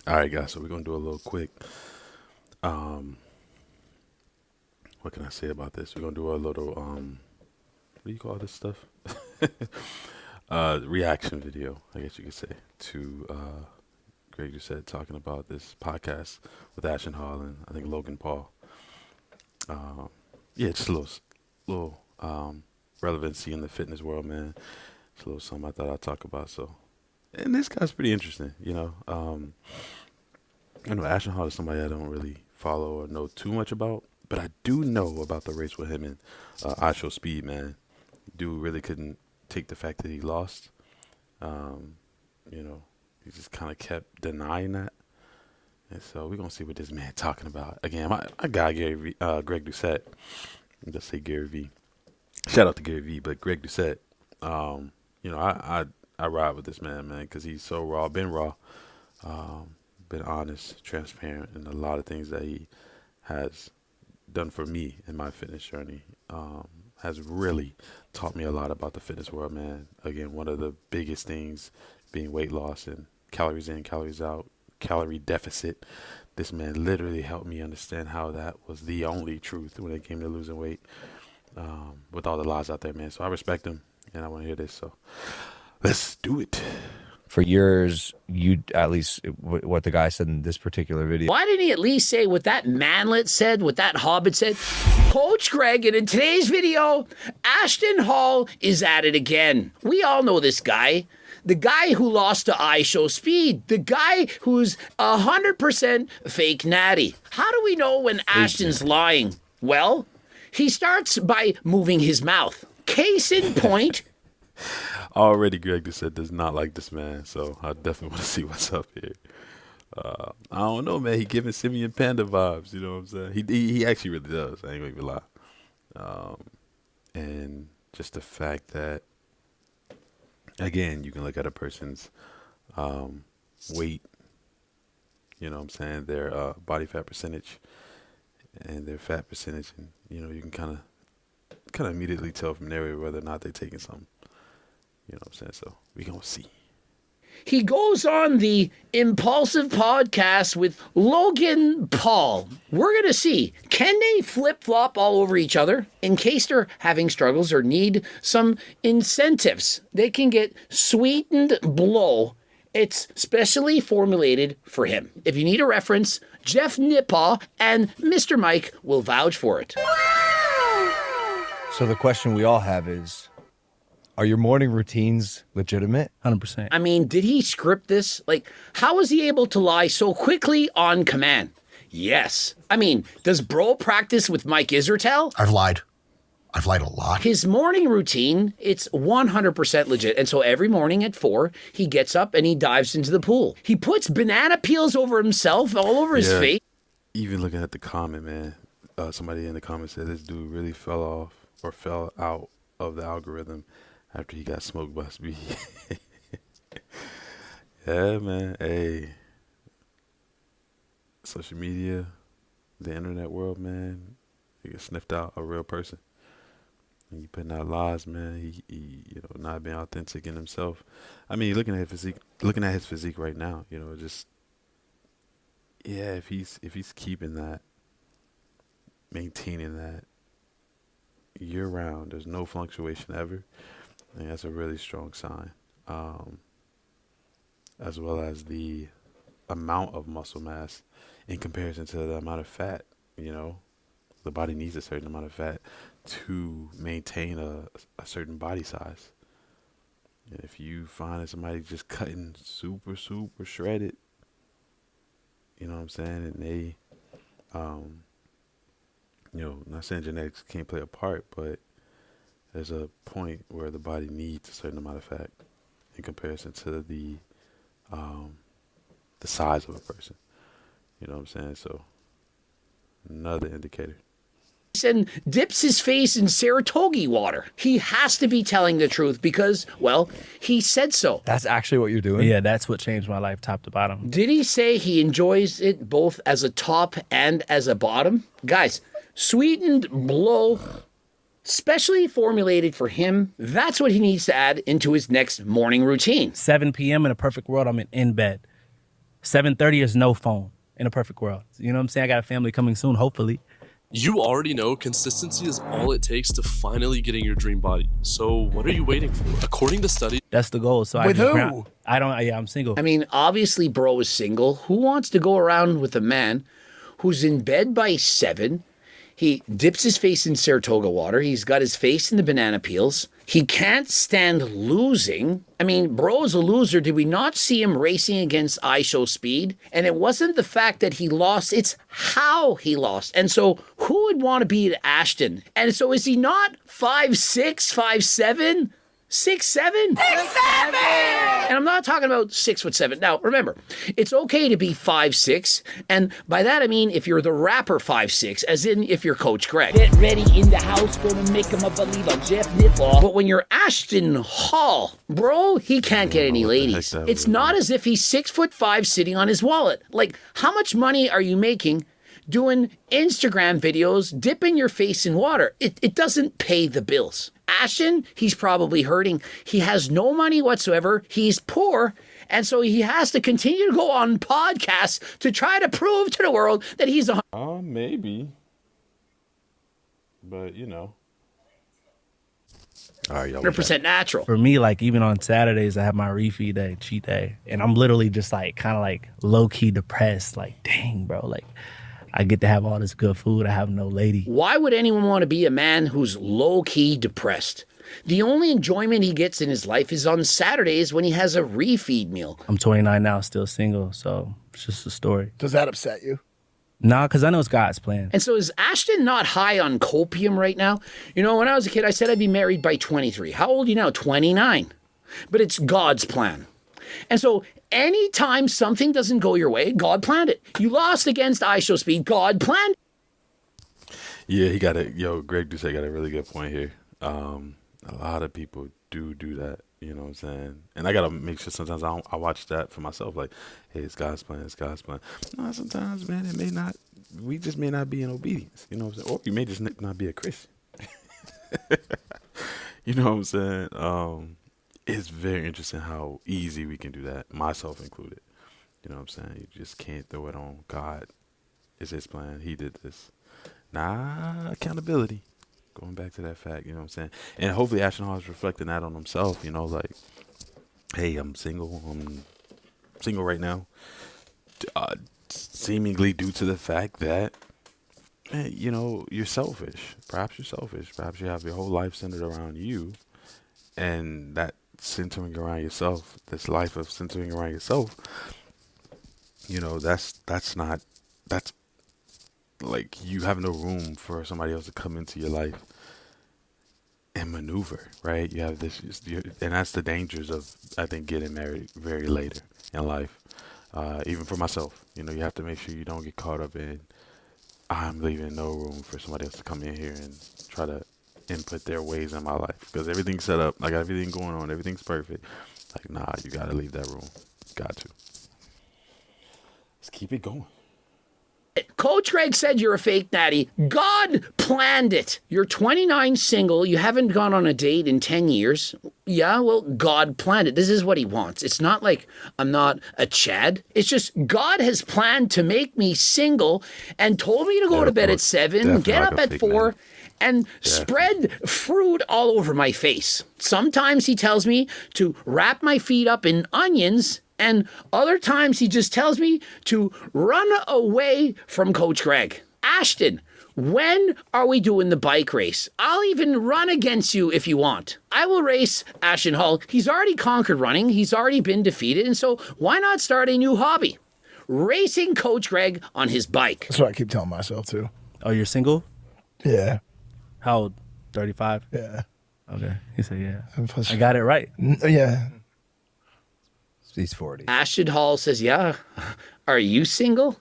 All right, guys. So we're gonna do a little quick. What can I say about this? We're gonna do a little. What do you call this stuff? Reaction video, I guess you could say, to Greg Doucette talking about this podcast with Ashton Hall and I think Logan Paul. Yeah, just a little relevancy in the fitness world, man. It's a little something I thought I'd talk about. So, and this guy's pretty interesting, you know. I know Ashton Hall is somebody I don't really follow or know too much about, but I do know about the race with him and I Show Speed, man. Dude really couldn't take the fact that he lost. You know, he just kind of kept denying that. And so we're going to see what this man talking about. Again, my guy, Greg Doucette. I'll just say Gary V. Shout out to Gary V, but Greg Doucette. You know, I ride with this man, because he's so raw, been honest, transparent, and a lot of things that he has done for me in my fitness journey has really taught me a lot about the fitness world, man. Again, one of the biggest things being weight loss and calories in, calories out, calorie deficit. This man literally helped me understand how that was the only truth when it came to losing weight, with all the lies out there, man. So I respect him, and I want to hear this. So let's do it. For years, you, at least what the guy said in this particular video. Why didn't he at least say what that manlet said, what that hobbit said? Coach Greg, and in today's video, Ashton Hall is at it again. We all know this guy. The guy who lost to I Show Speed. The guy who's 100% fake Natty. How do we know when Ashton's lying? Well, he starts by moving his mouth. Case in point. Already, Greg Doucette does not like this man, so I definitely want to see what's up here. I don't know, man. He giving Simeon Panda vibes, you know what I'm saying? He actually really does. I ain't gonna even lie. And just the fact that, again, you can look at a person's weight, you know what I'm saying, their body fat percentage and their fat percentage, and you know, you can kind of immediately tell from there whether or not they're taking something. You know what I'm saying? So we gonna see. He goes on the Impulsive podcast with Logan Paul. We're going to see, can they flip-flop all over each other? In case they're having struggles or need some incentives, they can get Sweetened Blow. It's specially formulated for him. If you need a reference, Jeff Nipaw and Mr. Mike will vouch for it. So the question we all have is, are your morning routines legitimate? 100%. I mean, did he script this? Like, how was he able to lie so quickly on command? Yes. I mean, does bro practice with Mike Israetel? I've lied a lot. His morning routine, it's 100% legit. And so every morning at 4, he gets up and he dives into the pool. He puts banana peels over himself, all over his face. Even looking at the comment, man, somebody in the comment said this dude really fell out of the algorithm after he got smoked by Speed. Yeah, man. Hey, social media, the internet world, man, you get sniffed out a real person. And you putting out lies, man. He you know, not being authentic in himself. I mean, looking at his physique right now, you know, just, yeah, if he's keeping that, maintaining that year round, there's no fluctuation ever. I think that's a really strong sign, as well as the amount of muscle mass in comparison to the amount of fat. You know, the body needs a certain amount of fat to maintain a certain body size. And if you find that somebody just cutting super shredded, you know what I'm saying, and they, you know, not saying genetics can't play a part, but there's a point where the body needs a certain amount of fat in comparison to the size of a person. You know what I'm saying? So, another indicator. And dips his face in Saratoga water. He has to be telling the truth because, well, he said so. That's actually what you're doing? Yeah, that's what changed my life top to bottom. Did he say he enjoys it both as a top and as a bottom? Guys, Sweetened Blow, specially formulated for him. That's what he needs to add into his next morning routine. 7 p.m. in a perfect world, I'm in bed. 7:30 is no phone in a perfect world. You know what I'm saying? I got a family coming soon, hopefully. You already know consistency is all it takes to finally getting your dream body. So what are you waiting for? According to studies, That's the goal. So With who? I'm single. I mean, obviously, bro is single. Who wants to go around with a man who's in bed by 7? He dips his face in Saratoga water. He's got his face in the banana peels. He can't stand losing. I mean, bro is a loser. Did we not see him racing against iShowSpeed? And it wasn't the fact that he lost, it's how he lost. And so who would want to beat Ashton? And so is he not 5'6", 5'7"? 6'7"? 6'7"! And I'm not talking about 6'7". Now, remember, it's okay to be 5'6", and by that I mean if you're the rapper 5'6", as in if you're Coach Greg. Get ready in the house, gonna make him a believer. Jeff Nipple. But when you're Ashton Hall, bro, he can't get any ladies. It's not as if he's 6'5" sitting on his wallet. Like, how much money are you making doing Instagram videos, dipping your face in water? It doesn't pay the bills. Ashton, he's probably hurting. He has no money whatsoever. He's poor. And so he has to continue to go on podcasts to try to prove to the world that he's a... Maybe. But, you know. All right, y'all. 100% natural. For me, like even on Saturdays, I have my refeed day, cheat day, and I'm literally just like kind of like low key depressed. Like, dang, bro, like I get to have all this good food. I have no lady. Why would anyone want to be a man who's low-key depressed? The only enjoyment he gets in his life is on Saturdays when he has a refeed meal. I'm 29 now, still single, so it's just a story. Does that upset you? Nah, because I know it's God's plan. And so is Ashton not high on copium right now? You know, when I was a kid, I said I'd be married by 23. How old are you now? 29. But it's God's plan. And so anytime something doesn't go your way, God planned it. You lost against iShowSpeed, God planned it. Yeah, he got it. Yo, Greg Doucette got a really good point here. A lot of people do that, you know what I'm saying? And I got to make sure sometimes I watch that for myself. Like, hey, it's God's plan, it's God's plan. No, sometimes, man, it may not, we just may not be in obedience, you know what I'm saying? Or you may just not be a Christian. You know what I'm saying? It's very interesting how easy we can do that, myself included. You know what I'm saying? You just can't throw it on God. It's his plan. He did this. Nah, accountability. Going back to that fact, you know what I'm saying? And hopefully Ashton Hall is reflecting that on himself, you know, like, hey, I'm single. I'm single right now. Seemingly due to the fact that, you know, you're selfish. Perhaps you're selfish. Perhaps you have your whole life centered around you. And that centering around yourself, this life of centering around yourself, you know, that's like you have no room for somebody else to come into your life and maneuver, right? You have this, and that's the dangers of, I think, getting married very later in life. Even for myself, you know, you have to make sure you don't get caught up in, I'm leaving no room for somebody else to come in here and try to input their ways in my life, because everything's set up, I got everything going on, everything's perfect. Like, nah, you gotta leave that room. Got to. Let's keep it going. Coach Greg said you're a fake natty. God planned it. You're 29, single. You haven't gone on a date in 10 years. Yeah, well, God planned it. This is what he wants. It's not like I'm not a Chad. It's just God has planned to make me single and told me to go to bed at 7, get up at 4, and spread fruit all over my face. Sometimes he tells me to wrap my feet up in onions, and other times he just tells me to run away from Coach Greg. Ashton, when are we doing the bike race? I'll even run against you if you want. I will race Ashton Hall. He's already conquered running. He's already been defeated. And so why not start a new hobby? Racing Coach Greg on his bike. That's what I keep telling myself, too. Oh, you're single? Yeah. How old? 35? Yeah. Okay. He said, yeah. Plus, I got it right. Yeah. He's 40. Ashton Hall says, yeah, are you single?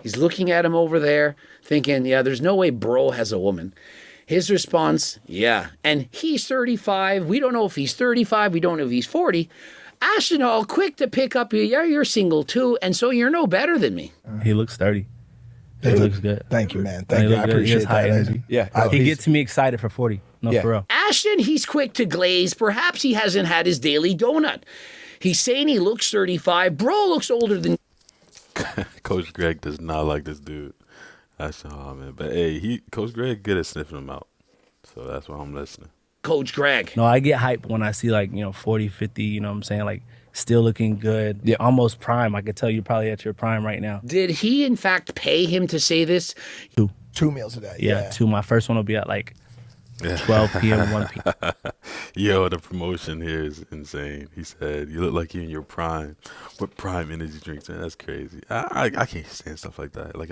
He's looking at him over there thinking, yeah, there's no way bro has a woman. His response, yeah. And he's 35. We don't know if he's 35. We don't know if he's 40. Ashton Hall, quick to pick up you. Yeah, you're single too. And so you're no better than me. He looks 30. He looks good. Thank you, man. Thank you. I He appreciate has high that. energy. Yeah. He gets me excited for 40. No, Yeah. for real. Ashton, he's quick to glaze. Perhaps he hasn't had his daily donut. He's saying he looks 35. Bro looks older than Coach Greg does not like this dude. Ashton Hall, man. But hey, Coach Greg good at sniffing him out. So that's why I'm listening. Coach Greg. No, I get hyped when I see like, 40, 50, you know what I'm saying? Like still looking good. Yeah. Almost prime. I could tell you're probably at your prime right now. Did he in fact pay him to say this? 2 meals a day. Yeah, two. My first one will be at like 12 p.m., 1 p.m. Yo, the promotion here is insane. He said, "You look like you're in your prime." What prime energy drinks, man? That's crazy. I can't stand stuff like that. Like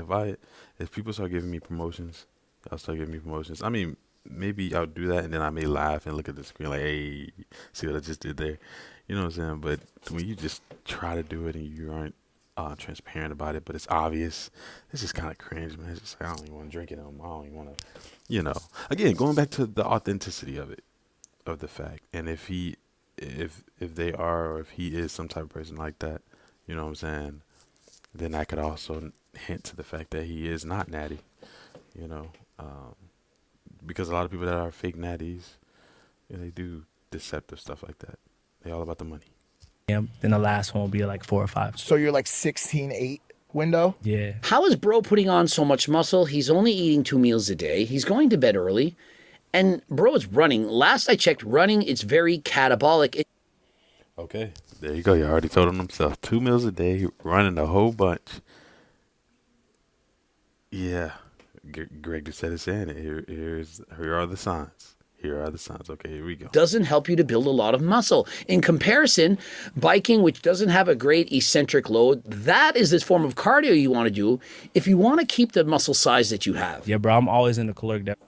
if people start giving me promotions, I'll start giving me promotions. I mean, maybe I'll do that, and then I may laugh and look at the screen like, "Hey, see what I just did there?" You know what I'm saying? But when you just try to do it and you aren't transparent about it, but it's obvious, it's just kind of cringe, man. It's just like, I don't even want to drink it. I don't even want to, Again, going back to the authenticity of it, of the fact, and if they are, or if he is some type of person like that, you know what I'm saying, then that could also hint to the fact that he is not natty, because a lot of people that are fake natties, they do deceptive stuff like that. They all about the money. Then the last one will be like 4 or 5. So you're like 16-8 window? Yeah. How is bro putting on so much muscle? He's only eating 2 meals a day. He's going to bed early. And bro is running. Last I checked, running is very catabolic. Okay, there you go. You already told him himself. 2 meals a day, running a whole bunch. Yeah, Greg just said it saying it. Here are the signs. Here are the signs. Okay, here we go. Doesn't help you to build a lot of muscle. In comparison, biking, which doesn't have a great eccentric load, that is this form of cardio you want to do if you want to keep the muscle size that you have. Yeah, bro, I'm always in the caloric deficit.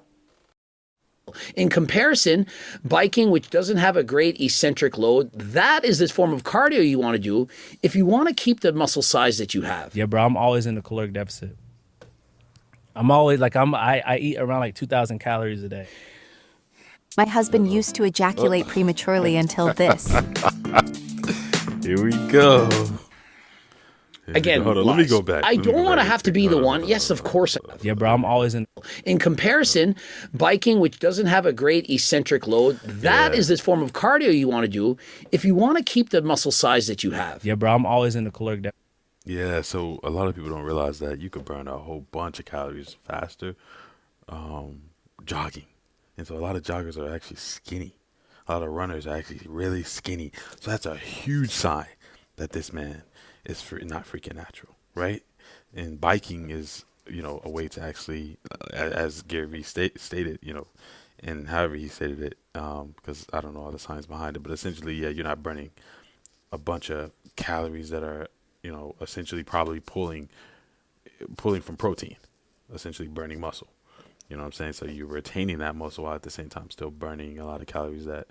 In comparison, biking, which doesn't have a great eccentric load, that is this form of cardio you want to do if you want to keep the muscle size that you have. Yeah, bro, I'm always in the caloric deficit. I'm always like, I eat around like 2,000 calories a day. My husband used to ejaculate prematurely until this. Here we go. Again, hold on. Let me go back. I don't want to have to be the one. Yes, of course. Yeah, bro, I'm always in. In comparison, biking, which doesn't have a great eccentric load, that is this form of cardio you want to do if you want to keep the muscle size that you have. Yeah, bro, I'm always in the caloric deficit. Yeah, so a lot of people don't realize that you could burn a whole bunch of calories faster jogging. And so a lot of joggers are actually skinny. A lot of runners are actually really skinny. So that's a huge sign that this man is not freaking natural, right? And biking is, a way to actually, as Gary Vee stated, and however he stated it, because I don't know all the science behind it, but essentially, yeah, you're not burning a bunch of calories that are, essentially probably pulling from protein, essentially burning muscle. You know what I'm saying? So you're retaining that muscle while at the same time still burning a lot of calories that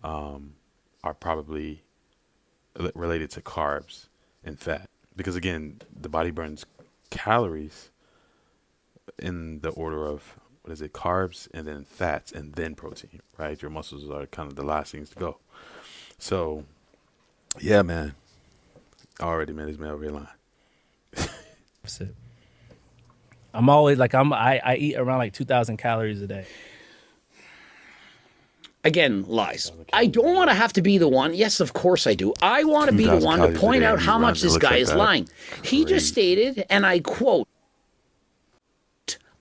are probably related to carbs and fat. Because again, the body burns calories in the order of, carbs and then fats and then protein, right? Your muscles are kind of the last things to go. So, yeah, man. Already, man, this man over here lying. That's it. I'm always like, I eat around like 2,000 calories a day. Again, lies. I don't want to have to be the one. Yes, of course I do. I want to be the one to point out how much this guy is lying. He just stated, and I quote,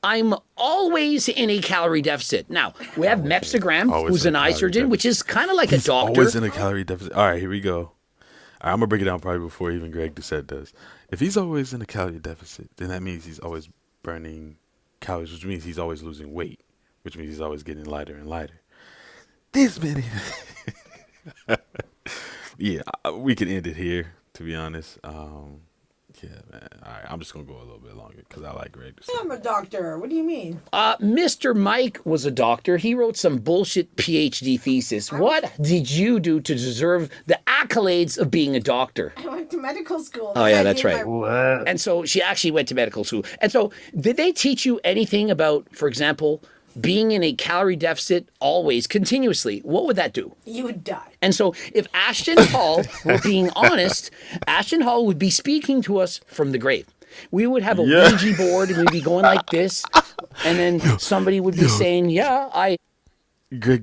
"I'm always in a calorie deficit." Now, we have Mepsigram, who's an eye surgeon, which is kind of like a doctor. Always in a calorie deficit. All right, here we go. All right, I'm going to break it down probably before even Greg Doucette does. If he's always in a calorie deficit, then that means he's always burning calories, which means he's always losing weight, which means he's always getting lighter and lighter. This many. Yeah, we can end it here, to be honest. Yeah, man. All right, I'm just going to go a little bit longer because I like Greg. I'm a doctor. What do you mean? Mr. Mike was a doctor. He wrote some bullshit PhD thesis. What did you do to deserve the accolades of being a doctor? I went to medical school. Oh, yeah, that's right. And so she actually went to medical school. And so did they teach you anything about, for example, being in a calorie deficit always, continuously? What would that do? You would die. And so if Ashton Hall were being honest, Ashton Hall would be speaking to us from the grave. We would have a Ouija board and we'd be going like this. And then somebody would be saying, Greg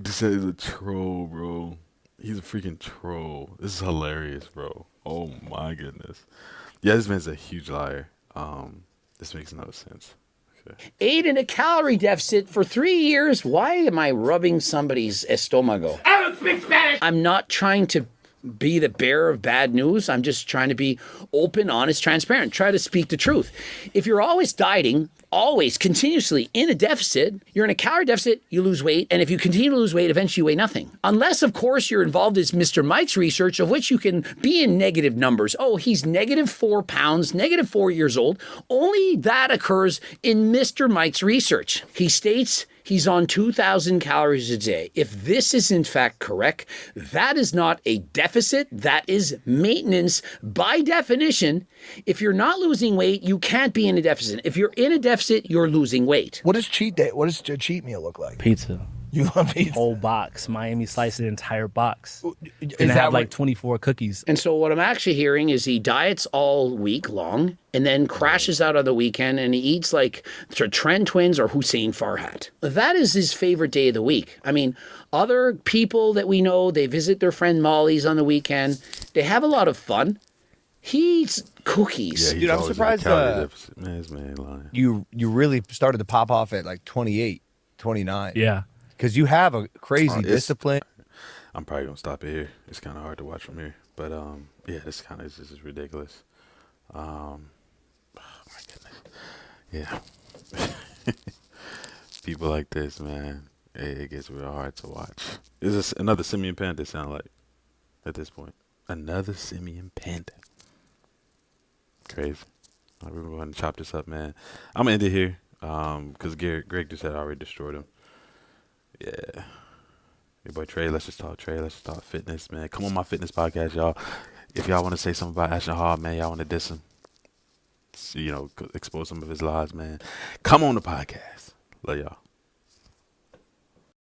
Doucette is a troll, bro. He's a freaking troll. This is hilarious, bro. Oh, my goodness. Yeah, this man's a huge liar. This makes no sense. Okay. Ate in a calorie deficit for 3 years. Why am I rubbing somebody's estomago? I don't speak Spanish. I'm not trying to be the bearer of bad news. I'm just trying to be open, honest, transparent. Try to speak the truth. If you're always dieting, always continuously in a deficit, you're in a calorie deficit, you lose weight. And if you continue to lose weight, eventually you weigh nothing. Unless, of course, you're involved in Mr. Mike's research, of which you can be in negative numbers. Oh, he's -4 pounds, -4 years old. Only that occurs in Mr. Mike's research. He states he's on 2,000 calories a day. If this is in fact correct, that is not a deficit, that is maintenance. By definition, if you're not losing weight, you can't be in a deficit. If you're in a deficit, you're losing weight. What does cheat day? What does a cheat meal look like? Pizza. You love pizza? Whole box. Miami sliced the entire box. Is And I that have like what- 24 cookies. And so what I'm actually hearing is he diets all week long and then crashes out on the weekend and he eats like Trend Twins or Hussein Farhat. That is his favorite day of the week. I mean, other people that we know, they visit their friend Molly's on the weekend. They have a lot of fun. He eats cookies. Yeah, he's Dude, I'm always in a surprised, calorie deficit. Man, this man lying. You really started to pop off at like 28, 29. Yeah. Because you have a crazy it's- discipline. I'm probably gonna stop it here. It's kind of hard to watch from here, but yeah, this is ridiculous. Oh my goodness, yeah. People like this, man, it gets real hard to watch. Is this another simian panda? Sound like at this point, another simian panda. Crazy. I really want to chop this up, man. I'm gonna end it here, because Greg Doucette already destroyed him. Yeah. Your boy Trey, let's just talk Trey. Let's just talk fitness, man. Come on my fitness podcast, y'all. If y'all want to say something about Ashton Hall, man, y'all want to diss him, expose some of his lies, man, come on the podcast. Love y'all.